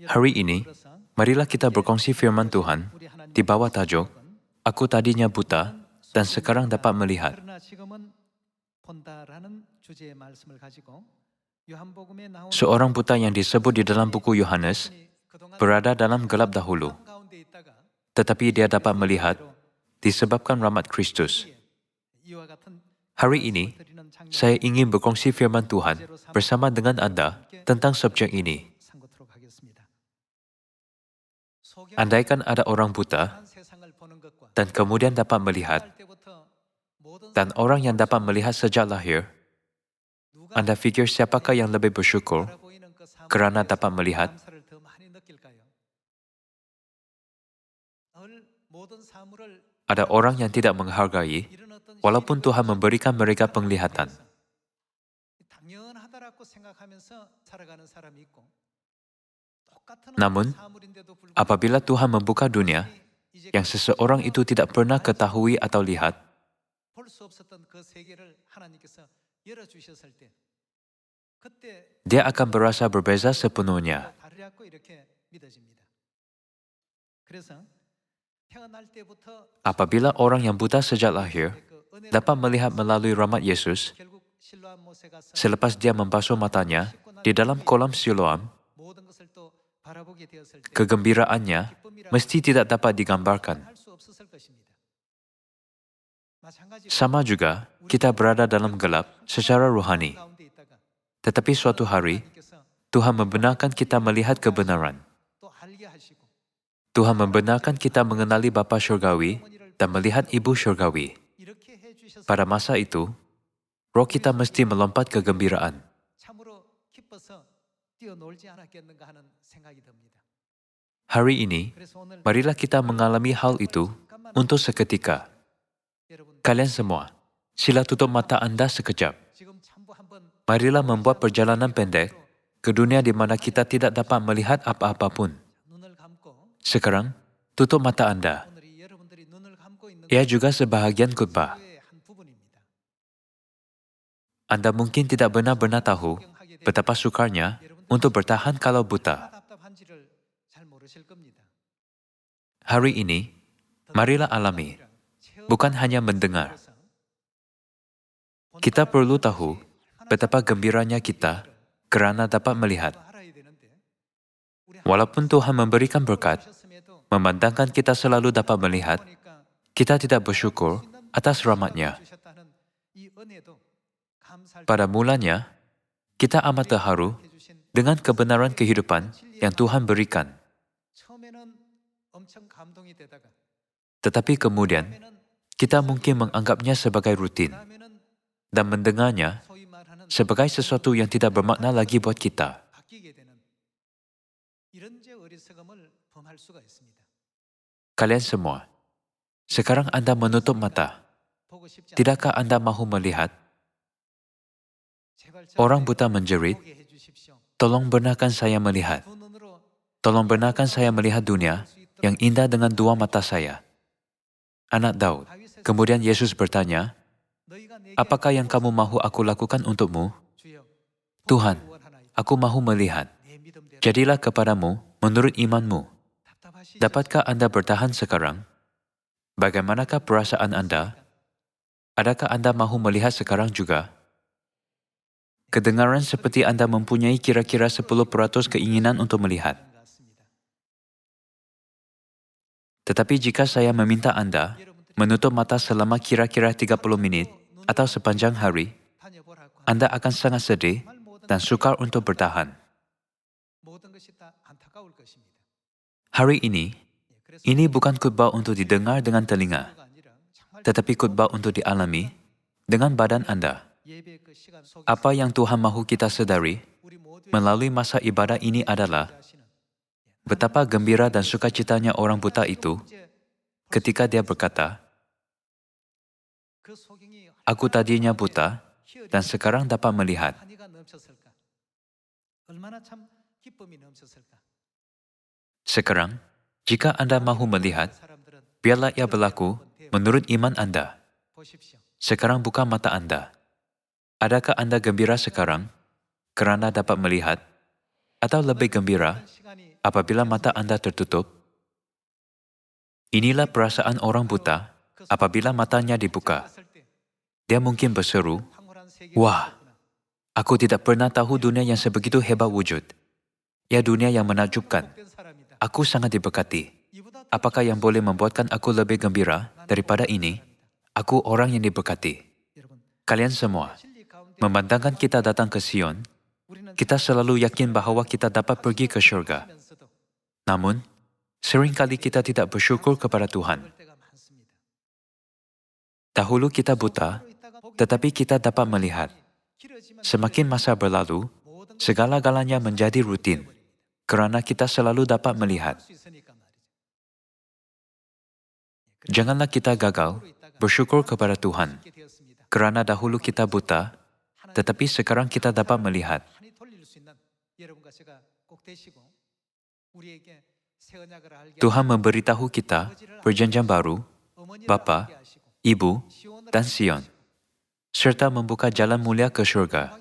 Hari ini, marilah kita berkongsi firman Tuhan di bawah tajuk, Aku tadinya buta dan sekarang dapat melihat. Seorang buta yang disebut di dalam buku Yohanes berada dalam gelap dahulu, tetapi dia dapat melihat disebabkan rahmat Kristus. Hari ini, saya ingin berkongsi firman Tuhan bersama dengan Anda tentang subjek ini. Andaikan ada orang buta dan kemudian dapat melihat, dan orang yang dapat melihat sejak lahir, Anda fikir siapakah yang lebih bersyukur kerana dapat melihat? Ada orang yang tidak menghargai, walaupun Tuhan memberikan mereka penglihatan. Namun, apabila Tuhan membuka dunia yang seseorang itu tidak pernah ketahui atau lihat, dia akan berasa berbeza sepenuhnya. Apabila orang yang buta sejak lahir dapat melihat melalui rahmat Yesus, selepas dia membasuh matanya di dalam kolam Siloam, kegembiraannya mesti tidak dapat digambarkan. Sama juga, kita berada dalam gelap secara rohani. Tetapi suatu hari, Tuhan membenarkan kita melihat kebenaran. Tuhan membenarkan kita mengenali Bapa Syurgawi dan melihat Ibu Syurgawi. Pada masa itu, roh kita mesti melompat kegembiraan. Hari ini, marilah kita mengalami hal itu untuk seketika. Kalian semua, sila tutup mata Anda sekejap. Marilah membuat perjalanan pendek ke dunia di mana kita tidak dapat melihat apa-apa pun. Sekarang, tutup mata Anda. Ia juga sebahagian khotbah. Anda mungkin tidak benar-benar tahu betapa sukarnya untuk bertahan kalau buta. Hari ini, marilah alami, bukan hanya mendengar. Kita perlu tahu betapa gembiranya kita kerana dapat melihat. Walaupun Tuhan memberikan berkat, memandangkan kita selalu dapat melihat, kita tidak bersyukur atas rahmat-Nya. Pada mulanya, kita amat terharu dengan kebenaran kehidupan yang Tuhan berikan. Tetapi kemudian, kita mungkin menganggapnya sebagai rutin dan mendengarnya sebagai sesuatu yang tidak bermakna lagi buat kita. Kalian semua, sekarang Anda menutup mata. Tidakkah Anda mahu melihat? Orang buta menjerit, "Tolong benarkan saya melihat. Tolong benarkan saya melihat dunia yang indah dengan dua mata saya." Anak Daud. Kemudian Yesus bertanya, "Apakah yang kamu mahu aku lakukan untukmu?" "Tuhan, aku mahu melihat." "Jadilah kepadamu menurut imanmu." Dapatkah Anda bertahan sekarang? Bagaimanakah perasaan Anda? Adakah Anda mahu melihat sekarang juga? Kedengaran seperti Anda mempunyai kira-kira 10% keinginan untuk melihat. Tetapi jika saya meminta Anda menutup mata selama kira-kira 30 menit atau sepanjang hari, Anda akan sangat sedih dan sukar untuk bertahan. Hari ini bukan khotbah untuk didengar dengan telinga, tetapi khotbah untuk dialami dengan badan Anda. Apa yang Tuhan mahu kita sedari melalui masa ibadah ini adalah betapa gembira dan sukacitanya orang buta itu ketika dia berkata, "Aku tadinya buta dan sekarang dapat melihat." Sekarang, jika Anda mahu melihat, biarlah ia berlaku menurut iman Anda. Sekarang buka mata Anda. Adakah Anda gembira sekarang kerana dapat melihat? Atau lebih gembira apabila mata Anda tertutup. Inilah perasaan orang buta apabila matanya dibuka. Dia mungkin berseru, "Wah, aku tidak pernah tahu dunia yang sebegitu hebat wujud. Ya, dunia yang menakjubkan. Aku sangat diberkati. Apakah yang boleh membuatkan aku lebih gembira daripada ini? Aku orang yang diberkati." Kalian semua, memandangkan kita datang ke Sion, kita selalu yakin bahwa kita dapat pergi ke syurga. Namun, seringkali kita tidak bersyukur kepada Tuhan. Dahulu kita buta, tetapi kita dapat melihat. Semakin masa berlalu, segala-galanya menjadi rutin, kerana kita selalu dapat melihat. Janganlah kita gagal bersyukur kepada Tuhan, kerana dahulu kita buta, tetapi sekarang kita dapat melihat. Tuhan memberitahu kita perjanjian baru, Bapa, Ibu, dan Sion, serta membuka jalan mulia ke syurga.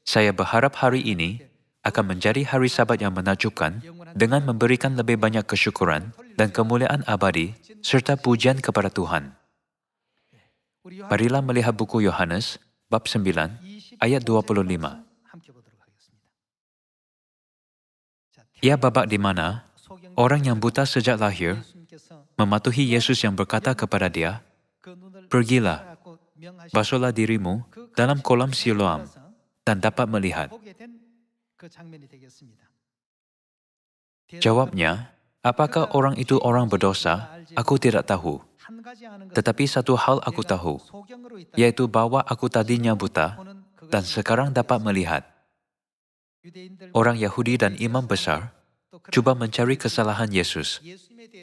Saya berharap hari ini akan menjadi hari Sabat yang menakjubkan dengan memberikan lebih banyak kesyukuran dan kemuliaan abadi serta pujian kepada Tuhan. Marilah melihat buku Yohanes, bab 9, ayat 25. Ia babak di mana orang yang buta sejak lahir mematuhi Yesus yang berkata kepada dia, "Pergilah, basuhlah dirimu dalam kolam Siloam," dan dapat melihat. Jawabnya, "Apakah orang itu orang berdosa? Aku tidak tahu. Tetapi satu hal aku tahu, yaitu bahwa aku tadinya buta dan sekarang dapat melihat." Orang Yahudi dan imam besar cuba mencari kesalahan Yesus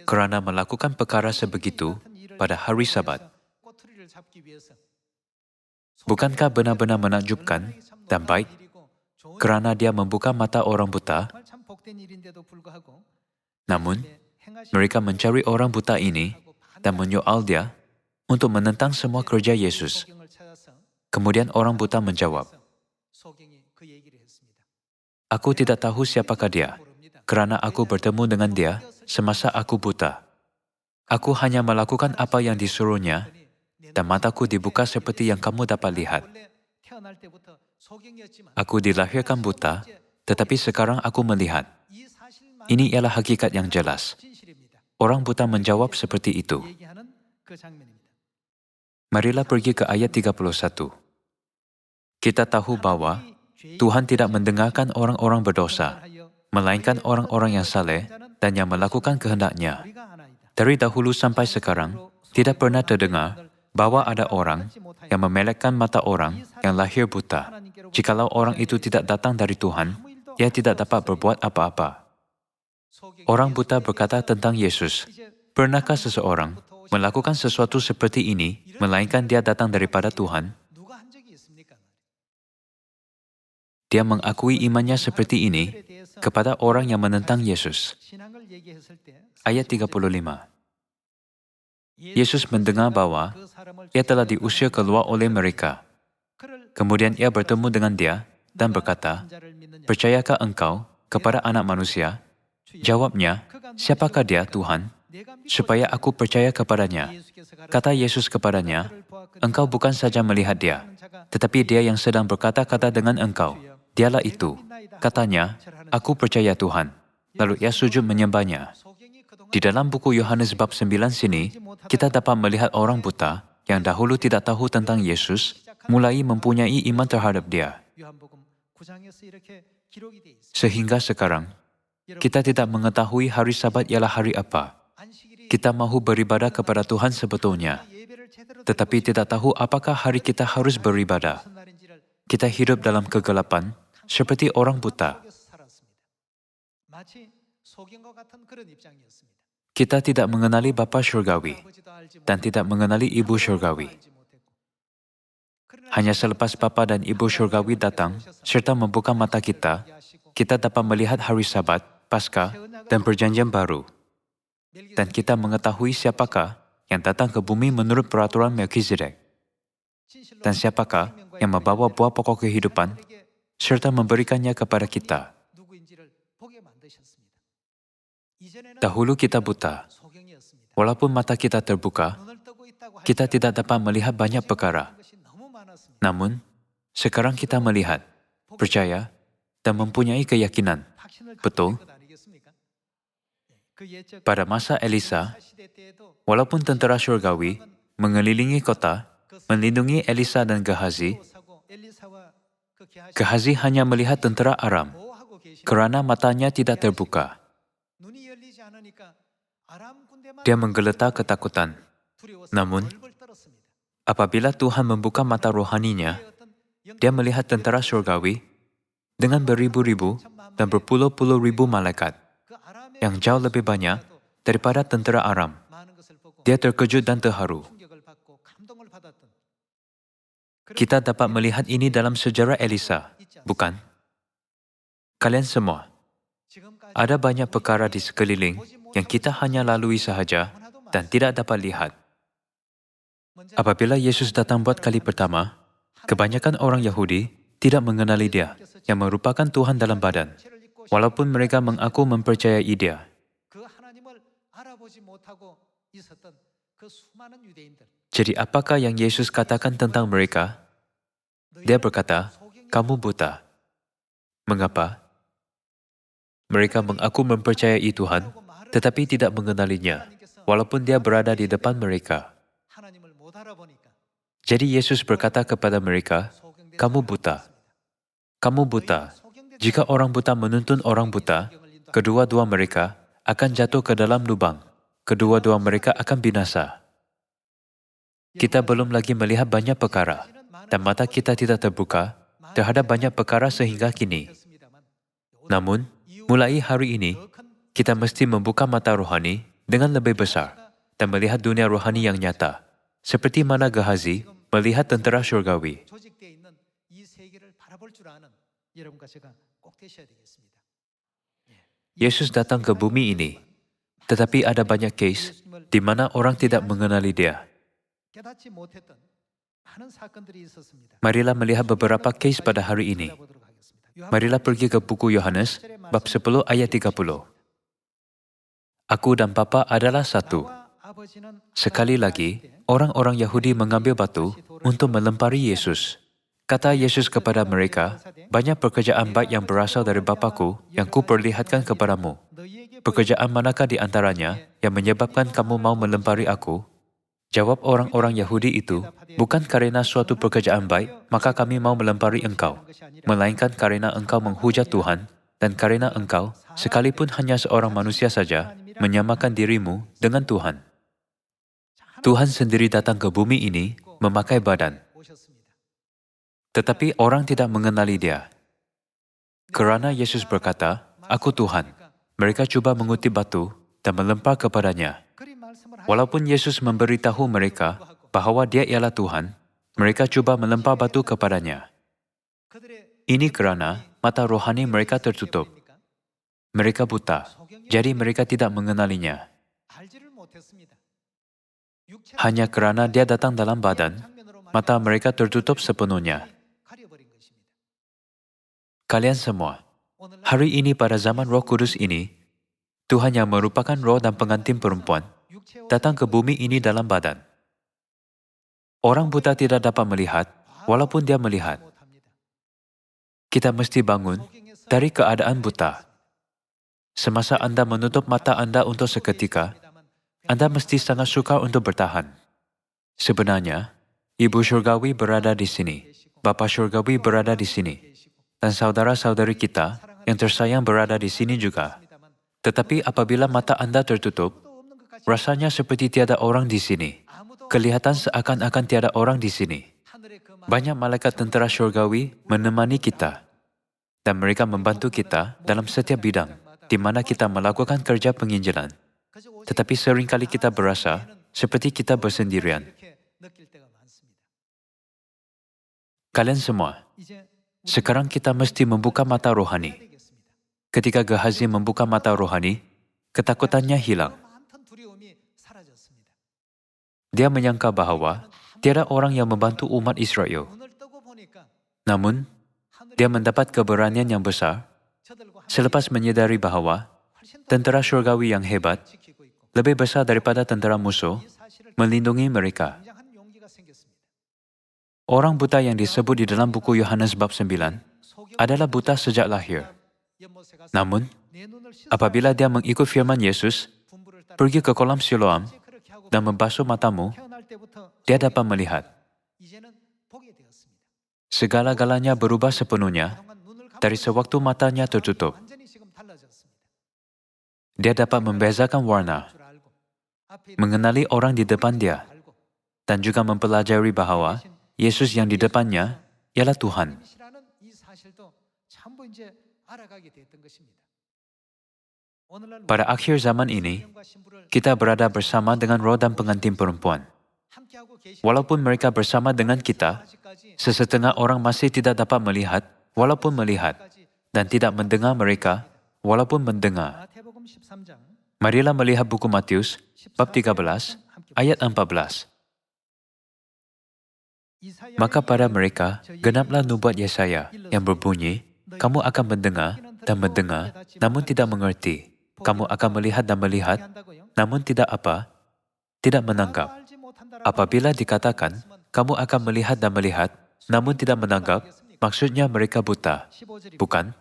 kerana melakukan perkara sebegitu pada hari Sabat. Bukankah benar-benar menakjubkan dan baik kerana dia membuka mata orang buta? Namun, mereka mencari orang buta ini dan menyoal dia untuk menentang semua kerja Yesus. Kemudian orang buta menjawab, "Aku tidak tahu siapakah dia, kerana aku bertemu dengan dia semasa aku buta. Aku hanya melakukan apa yang disuruhnya, dan mataku dibuka seperti yang kamu dapat lihat. Aku dilahirkan buta, tetapi sekarang aku melihat." Ini ialah hakikat yang jelas. Orang buta menjawab seperti itu. Marilah pergi ke ayat 31. Kita tahu bahwa Tuhan tidak mendengarkan orang-orang berdosa, melainkan orang-orang yang saleh dan yang melakukan kehendak-Nya. Dari dahulu sampai sekarang, tidak pernah terdengar bahwa ada orang yang memelekkan mata orang yang lahir buta. Jikalau orang itu tidak datang dari Tuhan, ia tidak dapat berbuat apa-apa. Orang buta berkata tentang Yesus, "Pernahkah seseorang melakukan sesuatu seperti ini, melainkan dia datang daripada Tuhan?" Dia mengakui imannya seperti ini kepada orang yang menentang Yesus. Ayat 35. Yesus mendengar bahwa ia telah diusir keluar oleh mereka. Kemudian ia bertemu dengan dia dan berkata, "Percayakah engkau kepada Anak Manusia?" Jawabnya, "Siapakah dia, Tuhan? Supaya aku percaya kepadanya." Kata Yesus kepadanya, "Engkau bukan saja melihat dia, tetapi dia yang sedang berkata-kata dengan engkau. Dialah itu." Katanya, "Aku percaya Tuhan." Lalu ia sujud menyembahnya. Di dalam buku Yohanes bab 9 sini, kita dapat melihat orang buta yang dahulu tidak tahu tentang Yesus, mulai mempunyai iman terhadap dia. Sehingga sekarang, kita tidak mengetahui hari Sabat ialah hari apa. Kita mahu beribadah kepada Tuhan sebetulnya, tetapi tidak tahu apakah hari kita harus beribadah. Kita hidup dalam kegelapan, seperti orang buta. Kita tidak mengenali Bapa Syurgawi, dan tidak mengenali Ibu Syurgawi. Hanya selepas Bapa dan Ibu Syurgawi datang, serta membuka mata kita dapat melihat hari Sabat, Paskah, dan Perjanjian Baru. Dan kita mengetahui siapakah yang datang ke bumi menurut peraturan Melkizedek, dan siapakah yang membawa buah pokok kehidupan, serta memberikannya kepada kita. Dahulu kita buta. Walaupun mata kita terbuka, kita tidak dapat melihat banyak perkara. Namun, sekarang kita melihat, percaya, dan mempunyai keyakinan. Betul? Pada masa Elisa, walaupun tentera syurgawi mengelilingi kota, melindungi Elisa dan Gehazi, Gehazi hanya melihat tentera Aram kerana matanya tidak terbuka. Dia menggeletar ketakutan. Namun, apabila Tuhan membuka mata rohaninya, dia melihat tentera syurgawi dengan beribu-ribu dan berpuluh-puluh ribu malaikat yang jauh lebih banyak daripada tentera Aram. Dia terkejut dan terharu. Kita dapat melihat ini dalam sejarah Elisa, bukan? Kalian semua, ada banyak perkara di sekeliling yang kita hanya lalui sahaja dan tidak dapat lihat. Apabila Yesus datang buat kali pertama, kebanyakan orang Yahudi tidak mengenali Dia, yang merupakan Tuhan dalam badan, walaupun mereka mengaku mempercayai Dia. Jadi apakah yang Yesus katakan tentang mereka? Dia berkata, kamu buta. Mengapa? Mereka mengaku mempercayai Tuhan, tetapi tidak mengenalinya, walaupun Dia berada di depan mereka. Jadi Yesus berkata kepada mereka, kamu buta. Kamu buta. Jika orang buta menuntun orang buta, kedua-dua mereka akan jatuh ke dalam lubang. Kedua-dua mereka akan binasa. Kita belum lagi melihat banyak perkara, dan mata kita tidak terbuka terhadap banyak perkara sehingga kini. Namun, mulai hari ini, kita mesti membuka mata rohani dengan lebih besar dan melihat dunia rohani yang nyata, seperti mana Gehazi melihat tentera syurgawi. Yesus datang ke bumi ini, tetapi ada banyak case di mana orang tidak mengenali Dia. Marilah melihat beberapa case pada hari ini. Marilah pergi ke buku Yohanes, bab 10 ayat 30. Aku dan Bapa adalah satu. Sekali lagi, orang-orang Yahudi mengambil batu untuk melempari Yesus. Kata Yesus kepada mereka, banyak pekerjaan baik yang berasal dari Bapa-Ku yang kuperlihatkan kepadamu. Pekerjaan manakah di antaranya yang menyebabkan kamu mau melempari Aku? Jawab orang-orang Yahudi itu, bukan karena suatu pekerjaan baik, maka kami mau melempari engkau, melainkan karena engkau menghujat Tuhan, dan karena engkau, sekalipun hanya seorang manusia saja, menyamakan dirimu dengan Tuhan. Tuhan sendiri datang ke bumi ini memakai badan. Tetapi orang tidak mengenali Dia. Kerana Yesus berkata, Aku Tuhan, mereka cuba mengutip batu dan melempar kepadanya. Walaupun Yesus memberitahu mereka bahawa Dia ialah Tuhan, mereka cuba melempar batu kepadanya. Ini kerana mata rohani mereka tertutup. Mereka buta, jadi mereka tidak mengenalinya. Hanya kerana Dia datang dalam badan, mata mereka tertutup sepenuhnya. Kalian semua, hari ini pada zaman Roh Kudus ini, Tuhan yang merupakan roh dan pengantin perempuan, datang ke bumi ini dalam badan. Orang buta tidak dapat melihat, walaupun dia melihat. Kita mesti bangun dari keadaan buta. Semasa Anda menutup mata Anda untuk seketika, Anda mesti sangat sukar untuk bertahan. Sebenarnya, Ibu Syurgawi berada di sini, Bapa Syurgawi berada di sini, dan saudara-saudari kita yang tersayang berada di sini juga. Tetapi apabila mata Anda tertutup, rasanya seperti tiada orang di sini. Kelihatan seakan-akan tiada orang di sini. Banyak malaikat tentera syurgawi menemani kita, dan mereka membantu kita dalam setiap bidang di mana kita melakukan kerja penginjilan. Tetapi seringkali kita berasa seperti kita bersendirian. Kalian semua, sekarang kita mesti membuka mata rohani. Ketika Gehazi membuka mata rohani, ketakutannya hilang. Dia menyangka bahawa tiada orang yang membantu umat Israel. Namun, dia mendapat keberanian yang besar selepas menyadari bahawa tentara surgawi yang hebat, lebih besar daripada tentara musuh, melindungi mereka. Orang buta yang disebut di dalam buku Yohanes bab 9 adalah buta sejak lahir. Namun, apabila dia mengikut firman Yesus, pergi ke kolam Siloam dan membasuh matamu, dia dapat melihat. Segala-galanya berubah sepenuhnya dari sewaktu matanya tertutup. Dia dapat membezakan warna, mengenali orang di depan dia, dan juga mempelajari bahwa Yesus yang di depannya ialah Tuhan. Pada akhir zaman ini, kita berada bersama dengan roh dan pengantin perempuan. Walaupun mereka bersama dengan kita, sesetengah orang masih tidak dapat melihat, walaupun melihat, dan tidak mendengar mereka, walaupun mendengar. Marilah melihat buku Matius, bab 13, ayat 14. Maka pada mereka, genaplah nubuat Yesaya yang berbunyi, kamu akan mendengar dan mendengar, namun tidak mengerti. Kamu akan melihat dan melihat, namun tidak apa? Tidak menanggap. Apabila dikatakan, kamu akan melihat dan melihat, namun tidak menanggap, maksudnya mereka buta. Bukan?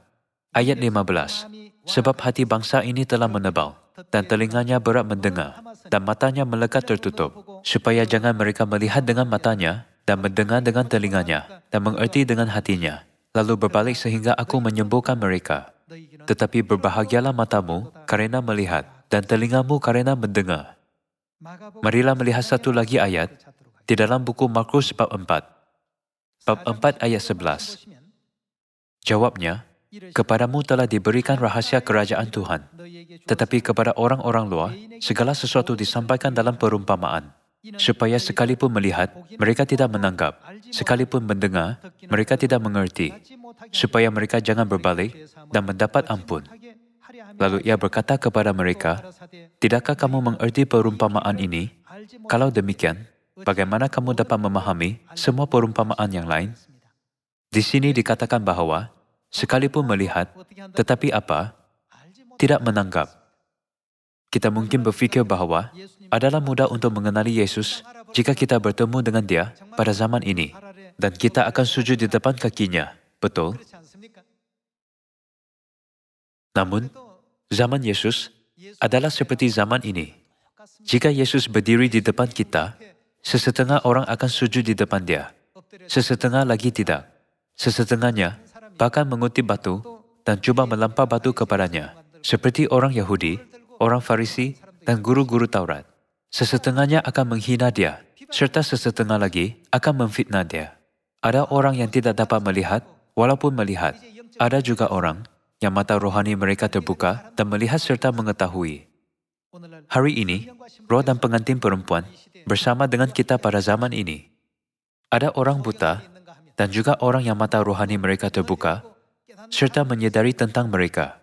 Ayat 15. Sebab hati bangsa ini telah menebal, dan telinganya berat mendengar, dan matanya melekat tertutup, supaya jangan mereka melihat dengan matanya, dan mendengar dengan telinganya, dan mengerti dengan hatinya, lalu berbalik sehingga aku menyembuhkan mereka. Tetapi berbahagialah matamu karena melihat, dan telingamu karena mendengar. Marilah melihat satu lagi ayat di dalam buku Markus bab 4. Bab 4 ayat 11. Jawabnya, kepadamu telah diberikan rahasia kerajaan Tuhan, tetapi kepada orang-orang luar, segala sesuatu disampaikan dalam perumpamaan, supaya sekalipun melihat, mereka tidak menanggap, sekalipun mendengar, mereka tidak mengerti, supaya mereka jangan berbalik dan mendapat ampun. Lalu ia berkata kepada mereka, tidakkah kamu mengerti perumpamaan ini? Kalau demikian, bagaimana kamu dapat memahami semua perumpamaan yang lain? Di sini dikatakan bahwa, sekalipun melihat, tetapi apa? Tidak menanggap. Kita mungkin berfikir bahwa adalah mudah untuk mengenali Yesus jika kita bertemu dengan Dia pada zaman ini, dan kita akan sujud di depan kakinya. Betul? Namun, zaman Yesus adalah seperti zaman ini. Jika Yesus berdiri di depan kita, sesetengah orang akan sujud di depan Dia, sesetengah lagi tidak. Sesetengahnya bahkan mengutip batu dan coba melempar batu kepadanya, seperti orang Yahudi, orang Farisi, dan guru-guru Taurat. Sesetengahnya akan menghina Dia, serta sesetengah lagi akan memfitnah Dia. Ada orang yang tidak dapat melihat, walaupun melihat. Ada juga orang yang mata rohani mereka terbuka dan melihat serta mengetahui. Hari ini, roh dan pengantin perempuan bersama dengan kita pada zaman ini. Ada orang buta dan juga orang yang mata rohani mereka terbuka serta menyadari tentang mereka.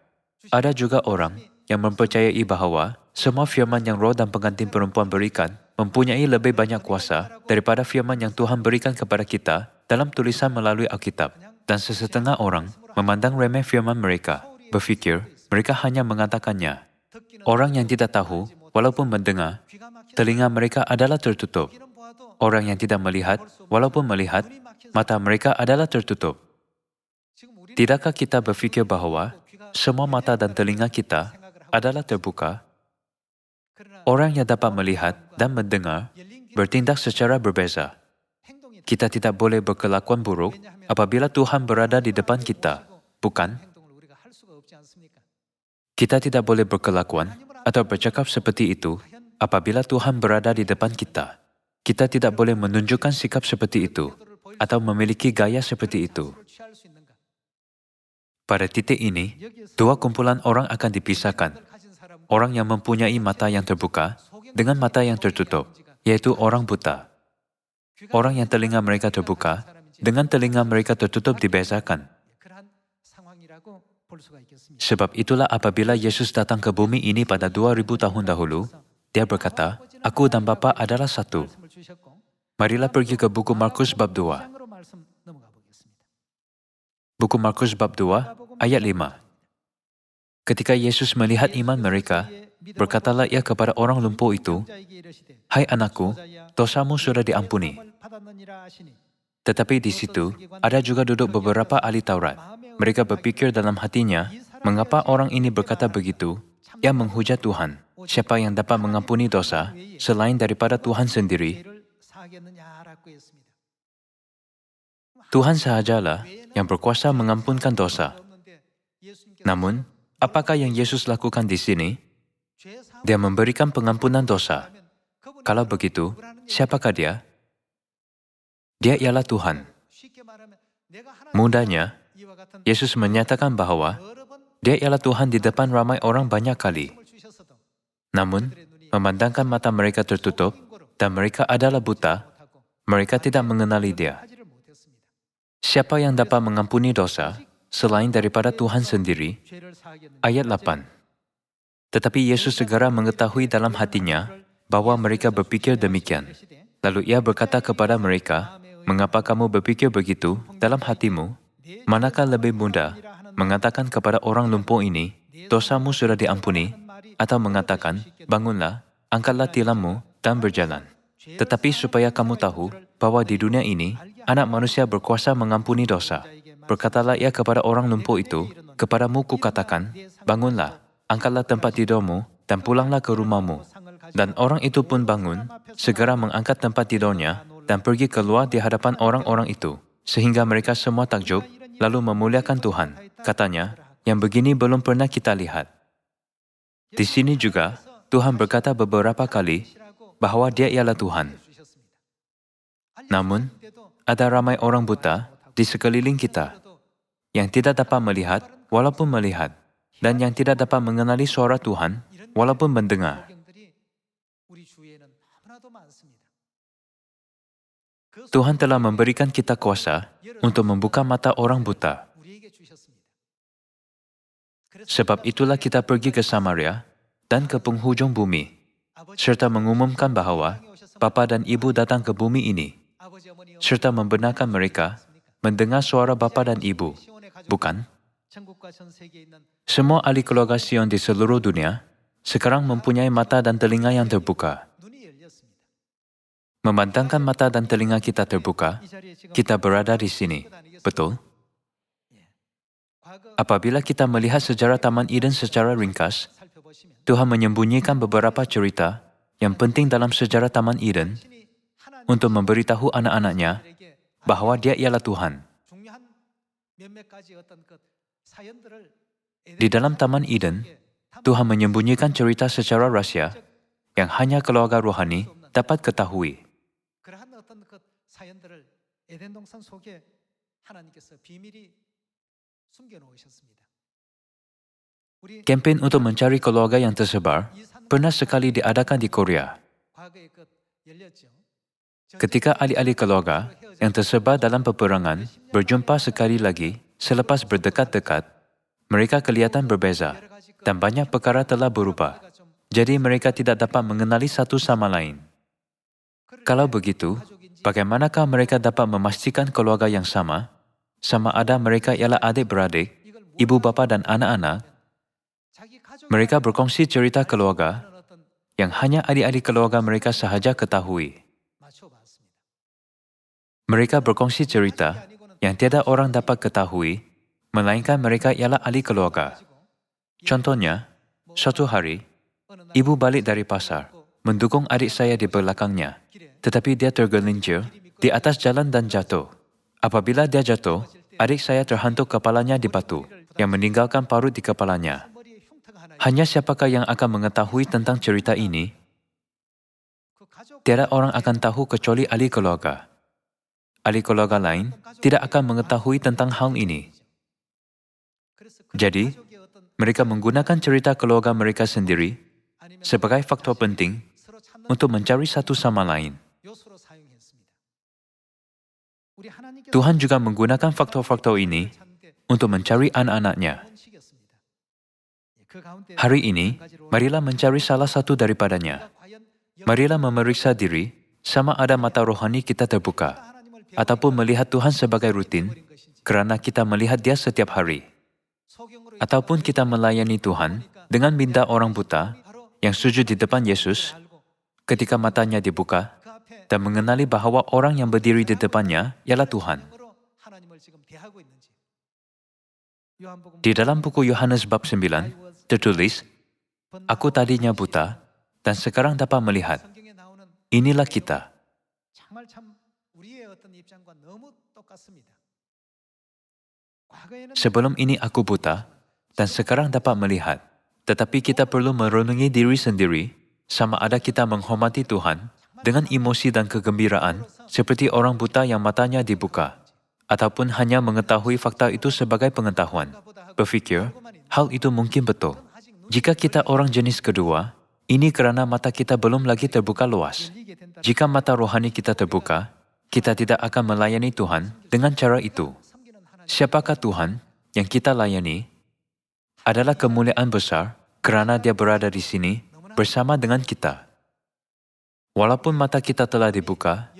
Ada juga orang yang mempercayai bahwa semua firman yang roh dan pengantin perempuan berikan mempunyai lebih banyak kuasa daripada firman yang Tuhan berikan kepada kita dalam tulisan melalui Alkitab. Dan sesetengah orang memandang remeh firman mereka, berfikir mereka hanya mengatakannya. Orang yang tidak tahu, walaupun mendengar, telinga mereka adalah tertutup. Orang yang tidak melihat, walaupun melihat, mata mereka adalah tertutup. Tidakkah kita berfikir bahwa semua mata dan telinga kita adalah terbuka? Orang yang dapat melihat dan mendengar bertindak secara berbeza. Kita tidak boleh berkelakuan buruk apabila Tuhan berada di depan kita, bukan? Kita tidak boleh berkelakuan atau bercakap seperti itu apabila Tuhan berada di depan kita. Kita tidak boleh menunjukkan sikap seperti itu atau memiliki gaya seperti itu. Pada titik ini, dua kumpulan orang akan dipisahkan. Orang yang mempunyai mata yang terbuka dengan mata yang tertutup, yaitu orang buta. Orang yang telinga mereka terbuka dengan telinga mereka tertutup dibezakan. Sebab itulah apabila Yesus datang ke bumi ini pada 2000 tahun dahulu, Dia berkata, Aku dan Bapa adalah satu. Marilah pergi ke buku Markus bab 2. Buku Markus bab 2, ayat 5. Ketika Yesus melihat iman mereka, berkatalah ia kepada orang lumpuh itu, "Hai anakku, dosamu sudah diampuni." Tetapi di situ, ada juga duduk beberapa ahli Taurat. Mereka berpikir dalam hatinya, mengapa orang ini berkata begitu? Ia menghujat Tuhan. Siapa yang dapat mengampuni dosa selain daripada Tuhan sendiri? Tuhan sahajalah yang berkuasa mengampunkan dosa. Namun, apakah yang Yesus lakukan di sini? Dia memberikan pengampunan dosa. Kalau begitu, siapakah dia? Dia ialah Tuhan. Mudahnya, Yesus menyatakan bahwa dia ialah Tuhan di depan ramai orang banyak kali. Namun, memandangkan mata mereka tertutup dan mereka adalah buta, mereka tidak mengenali dia. Siapa yang dapat mengampuni dosa selain daripada Tuhan sendiri? Ayat 8. Tetapi Yesus segera mengetahui dalam hatinya bahwa mereka berpikir demikian. Lalu ia berkata kepada mereka, "Mengapa kamu berpikir begitu dalam hatimu? Manakah lebih mudah mengatakan kepada orang lumpuh ini, 'Dosamu sudah diampuni,' atau mengatakan, 'Bangunlah, angkatlah tilammu dan berjalan'? Tetapi supaya kamu tahu bahwa di dunia ini, Anak Manusia berkuasa mengampuni dosa." Berkatalah ia kepada orang lumpuh itu, "Kepadamu kukatakan, bangunlah, angkatlah tempat tidurmu, dan pulanglah ke rumahmu." Dan orang itu pun bangun, segera mengangkat tempat tidurnya, dan pergi keluar di hadapan orang-orang itu, sehingga mereka semua takjub, lalu memuliakan Tuhan. Katanya, "Yang begini belum pernah kita lihat." Di sini juga, Tuhan berkata beberapa kali bahwa Dia ialah Tuhan. Namun, ada ramai orang buta di sekeliling kita yang tidak dapat melihat walaupun melihat, dan yang tidak dapat mengenali suara Tuhan walaupun mendengar. Tuhan telah memberikan kita kuasa untuk membuka mata orang buta. Sebab itulah kita pergi ke Samaria dan ke penghujung bumi, serta mengumumkan bahwa Bapa dan Ibu datang ke bumi ini, serta membenarkan mereka mendengar suara Bapa dan Ibu. Bukan? Semua ahli keluarga Sion di seluruh dunia sekarang mempunyai mata dan telinga yang terbuka. Memandangkan mata dan telinga kita terbuka, kita berada di sini. Betul? Apabila kita melihat sejarah Taman Eden secara ringkas, Tuhan menyembunyikan beberapa cerita yang penting dalam sejarah Taman Eden untuk memberitahu anak-anaknya bahwa Dia ialah Tuhan. Di dalam Taman Eden, Tuhan menyembunyikan cerita secara rahasia yang hanya keluarga rohani dapat ketahui. Kempen untuk mencari keluarga yang tersebar pernah sekali diadakan di Korea. Ketika ahli-ahli keluarga yang tersebar dalam peperangan berjumpa sekali lagi selepas berdekat-dekat, mereka kelihatan berbeza dan banyak perkara telah berubah. Jadi mereka tidak dapat mengenali satu sama lain. Kalau begitu, bagaimanakah mereka dapat memastikan keluarga yang sama ada mereka ialah adik-beradik, ibu bapa dan anak-anak? Mereka berkongsi cerita keluarga yang hanya adik-adik keluarga mereka sahaja ketahui. Mereka berkongsi cerita yang tiada orang dapat ketahui, melainkan mereka ialah ahli keluarga. Contohnya, suatu hari, ibu balik dari pasar, mendukung adik saya di belakangnya, tetapi dia tergelincir di atas jalan dan jatuh. Apabila dia jatuh, adik saya terhantuk kepalanya di batu, yang meninggalkan parut di kepalanya. Hanya siapakah yang akan mengetahui tentang cerita ini? Tiada orang akan tahu kecuali ahli keluarga. Ahli keluarga lain tidak akan mengetahui tentang hal ini. Jadi, mereka menggunakan cerita keluarga mereka sendiri sebagai faktor penting untuk mencari satu sama lain. Tuhan juga menggunakan faktor-faktor ini untuk mencari anak-anaknya. Hari ini, marilah mencari salah satu daripadanya. Marilah memeriksa diri sama ada mata rohani kita terbuka, ataupun melihat Tuhan sebagai rutin, kerana kita melihat Dia setiap hari. Ataupun kita melayani Tuhan dengan minta orang buta yang sujud di depan Yesus ketika matanya dibuka dan mengenali bahwa orang yang berdiri di depannya ialah Tuhan. Di dalam buku Yohanes bab 9 tertulis, "Aku tadinya buta dan sekarang dapat melihat. Inilah kita." Sebelum ini aku buta dan sekarang dapat melihat. Tetapi kita perlu merenungi diri sendiri sama ada kita menghormati Tuhan dengan emosi dan kegembiraan seperti orang buta yang matanya dibuka, ataupun hanya mengetahui fakta itu sebagai pengetahuan. Berfikir, hal itu mungkin betul. Jika kita orang jenis kedua, ini kerana mata kita belum lagi terbuka luas. Jika mata rohani kita terbuka, kita tidak akan melayani Tuhan dengan cara itu. Siapakah Tuhan yang kita layani? Adalah kemuliaan besar kerana Dia berada di sini bersama dengan kita. Walaupun mata kita telah dibuka,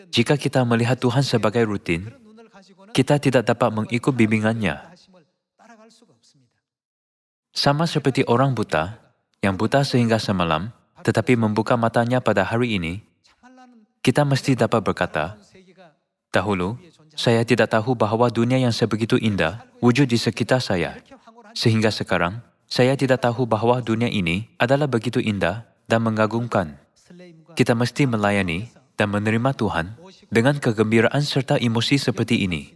jika kita melihat Tuhan sebagai rutin, kita tidak dapat mengikut bimbingannya. Sama seperti orang buta, yang buta sehingga semalam, tetapi membuka matanya pada hari ini, kita mesti dapat berkata, "Dahulu, saya tidak tahu bahwa dunia yang sebegitu indah wujud di sekitar saya. Sehingga sekarang, saya tidak tahu bahwa dunia ini adalah begitu indah dan mengagumkan." Kita mesti melayani dan menerima Tuhan dengan kegembiraan serta emosi seperti ini.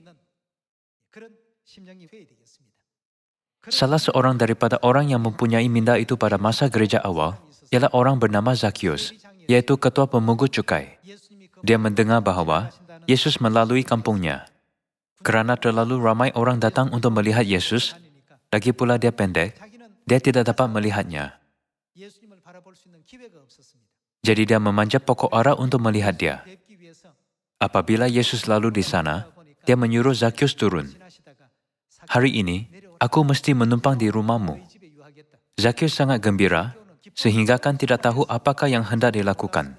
Salah seorang daripada orang yang mempunyai minda itu pada masa gereja awal ialah orang bernama Zakheus, yaitu ketua pemungut cukai. Dia mendengar bahwa Yesus melalui kampungnya. Kerana terlalu ramai orang datang untuk melihat Yesus, lagi pula dia pendek, dia tidak dapat melihatnya. Jadi dia memanjat pokok ara untuk melihat dia. Apabila Yesus lalu di sana, dia menyuruh Zakheus turun. "Hari ini, aku mesti menumpang di rumahmu." Zakheus sangat gembira, sehingga kan tidak tahu apakah yang hendak dilakukan.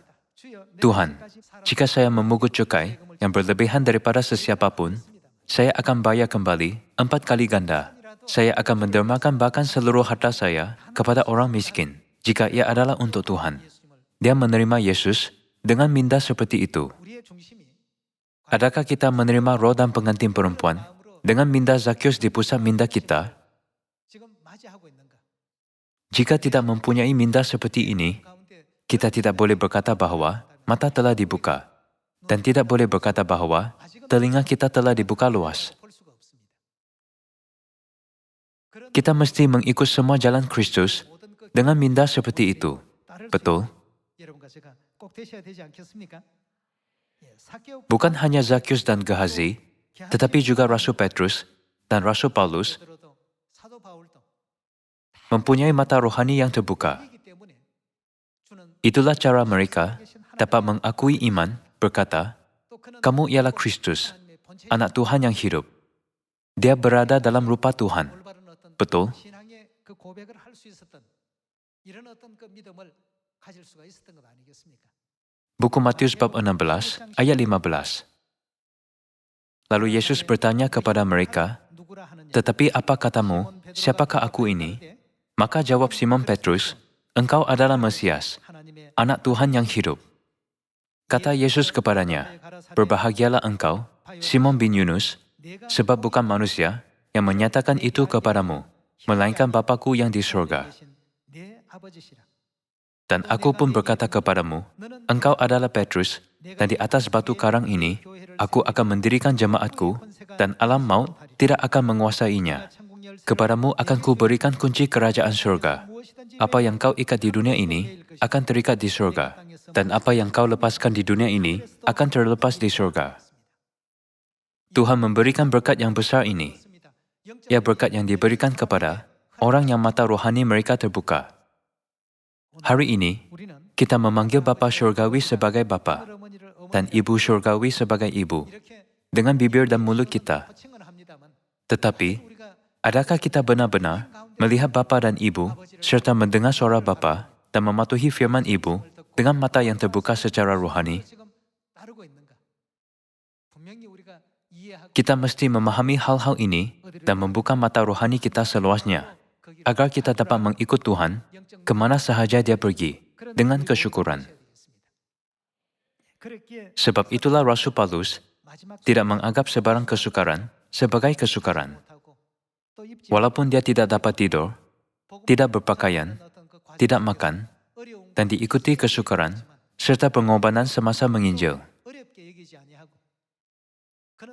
"Tuhan, jika saya memungut cukai yang berlebihan daripada sesiapapun, saya akan bayar kembali 4 kali ganda. Saya akan mendermakan bahkan seluruh harta saya kepada orang miskin, jika ia adalah untuk Tuhan." Dia menerima Yesus dengan minda seperti itu. Adakah kita menerima roh dan pengantin perempuan dengan minda Zakheus di pusat minda kita? Jika tidak mempunyai minda seperti ini, kita tidak boleh berkata bahwa mata telah dibuka, dan tidak boleh berkata bahwa telinga kita telah dibuka luas. Kita mesti mengikut semua jalan Kristus dengan minda seperti itu. Betul? Bukan hanya Zakheus dan Gehazi, tetapi juga Rasul Petrus dan Rasul Paulus mempunyai mata rohani yang terbuka. Itulah cara mereka dapat mengakui iman, berkata, "Kamu ialah Kristus, Anak Tuhan yang hidup." Dia berada dalam rupa Tuhan. Betul? Buku Matius bab 16, ayat 15. Lalu Yesus bertanya kepada mereka, "Tetapi apa katamu, siapakah aku ini?" Maka jawab Simon Petrus, "Engkau adalah Mesias, Anak Tuhan yang hidup." Kata Yesus kepadanya, "Berbahagialah engkau, Simon bin Yunus, sebab bukan manusia yang menyatakan itu kepadamu, melainkan Bapa-Ku yang di surga. Dan aku pun berkata kepadamu, engkau adalah Petrus, dan di atas batu karang ini, aku akan mendirikan jemaatku, dan alam maut tidak akan menguasainya. Kepadamu akan kuberikan kunci kerajaan surga. Apa yang kau ikat di dunia ini, akan terikat di surga, dan apa yang kau lepaskan di dunia ini, akan terlepas di surga." Tuhan memberikan berkat yang besar ini. Ia berkat yang diberikan kepada orang yang mata rohani mereka terbuka. Hari ini, kita memanggil Bapa Syurgawi sebagai Bapa dan Ibu Syurgawi sebagai Ibu dengan bibir dan mulut kita. Tetapi, adakah kita benar-benar melihat Bapa dan Ibu serta mendengar suara Bapa dan mematuhi firman Ibu dengan mata yang terbuka secara rohani? Kita mesti memahami hal-hal ini dan membuka mata rohani kita seluasnya, agar kita dapat mengikut Tuhan kemana sahaja Dia pergi, dengan kesyukuran. Sebab itulah Rasul Paulus tidak menganggap sebarang kesukaran sebagai kesukaran. Walaupun dia tidak dapat tidur, tidak berpakaian, tidak makan, dan diikuti kesukaran, serta pengorbanan semasa menginjil.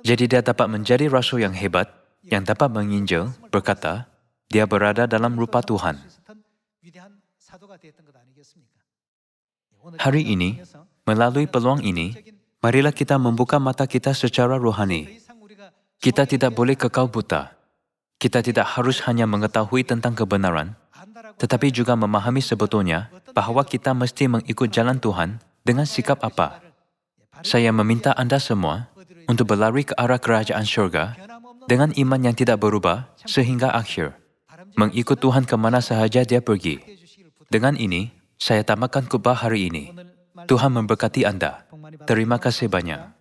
Jadi dia dapat menjadi rasul yang hebat, yang dapat menginjil, berkata, dia berada dalam rupa Tuhan. Hari ini, melalui peluang ini, marilah kita membuka mata kita secara rohani. Kita tidak boleh kekal buta. Kita tidak harus hanya mengetahui tentang kebenaran, tetapi juga memahami sebetulnya bahwa kita mesti mengikut jalan Tuhan dengan sikap apa. Saya meminta Anda semua untuk berlari ke arah kerajaan syurga dengan iman yang tidak berubah sehingga akhir, mengikut Tuhan kemana sahaja Dia pergi. Dengan ini, saya tamatkan khotbah hari ini. Tuhan memberkati Anda. Terima kasih banyak.